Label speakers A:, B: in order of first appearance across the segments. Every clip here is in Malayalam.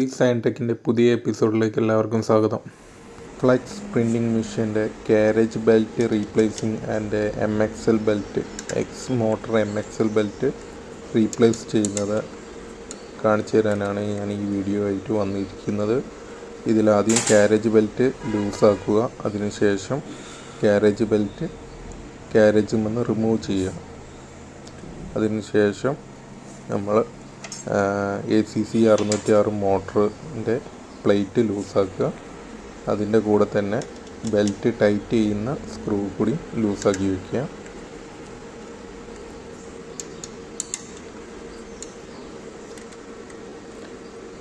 A: ഈ സയൻടെക്കിൻ്റെ പുതിയ എപ്പിസോഡിലേക്ക് എല്ലാവർക്കും സ്വാഗതം. ഫ്ലെക്സ് പ്രിൻറ്റിംഗ് മെഷീൻ്റെ carriage belt replacing and MXL belt X motor MXL belt replace ചെയ്യുന്നത് കാണിച്ചു തരാനാണ് ഞാൻ ഈ വീഡിയോ ആയിട്ട് വന്നിരിക്കുന്നത്. ഇതിലാദ്യം കാരേജ് ബെൽറ്റ് ലൂസാക്കുക. അതിനുശേഷം കാരേജിൽ നിന്ന് റിമൂവ് ചെയ്യുക. അതിനുശേഷം നമ്മൾ ACC 606 മോട്ടറിൻ്റെ പ്ലേറ്റ് ലൂസാക്കുക. അതിൻ്റെ കൂടെ തന്നെ ബെൽറ്റ് ടൈറ്റ് ചെയ്യുന്ന സ്ക്രൂ കൂടി ലൂസാക്കി വയ്ക്കുക.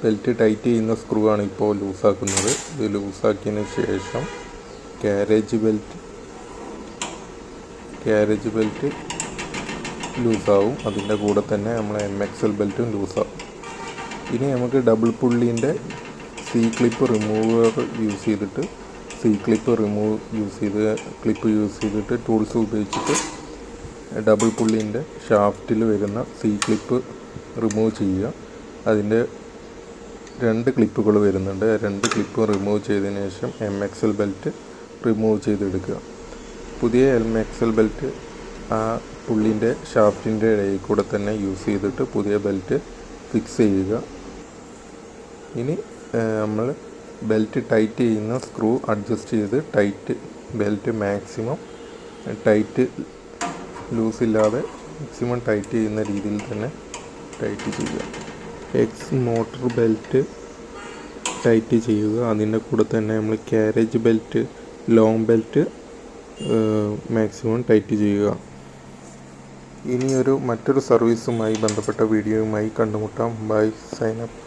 A: ബെൽറ്റ് ടൈറ്റ് ചെയ്യുന്ന സ്ക്രൂ ആണ് ഇപ്പോൾ ലൂസാക്കുന്നത്. ഇത് ലൂസാക്കിയതിന് ശേഷം കാരേജ് ബെൽറ്റ് ലൂസാവും. അതിൻ്റെ കൂടെ തന്നെ നമ്മൾ MXL ബെൽറ്റും ലൂസാവും. ഇനി നമുക്ക് ഡബിൾ പുള്ളീൻ്റെ ക്ലിപ്പ് റിമൂവർ യൂസ് ചെയ്തിട്ട് ടൂൾസ് ഉപയോഗിച്ചിട്ട് ഡബിൾ പുള്ളീൻ്റെ ഷാഫ്റ്റിൽ വരുന്ന ക്ലിപ്പ് റിമൂവ് ചെയ്യുക. അതിൻ്റെ 2 ക്ലിപ്പുകൾ വരുന്നുണ്ട്. 2 ക്ലിപ്പ് റിമൂവ് ചെയ്തതിന് ശേഷം MXL ബെൽറ്റ് റിമൂവ് ചെയ്തെടുക്കുക. പുതിയ MXL ബെൽറ്റ് ആ പുള്ളിൻ്റെ ഷാഫ്റ്റിൻ്റെ ഇടയിൽ കൂടെ തന്നെ യൂസ് ചെയ്തിട്ട് പുതിയ ബെൽറ്റ് ഫിക്സ് ചെയ്യുക. ഇനി നമ്മൾ ബെൽറ്റ് ടൈറ്റ് ചെയ്യുന്ന സ്ക്രൂ അഡ്ജസ്റ്റ് ചെയ്ത് ബെൽറ്റ് മാക്സിമം ടൈറ്റ് ലൂസില്ലാതെ മാക്സിമം ടൈറ്റ് ചെയ്യുന്ന രീതിയിൽ തന്നെ ടൈറ്റ് ചെയ്യുക. എക്സ് മോട്ടർ ബെൽറ്റ് ടൈറ്റ് ചെയ്യുക. അതിൻ്റെ കൂടെ തന്നെ നമ്മൾ carriage belt long belt maximum tight ചെയ്യുക. ഇനിയൊരു മറ്റൊരു സർവീസുമായി ബന്ധപ്പെട്ട വീഡിയോയുമായി കണ്ടുമുട്ടാം. Bye, sign up.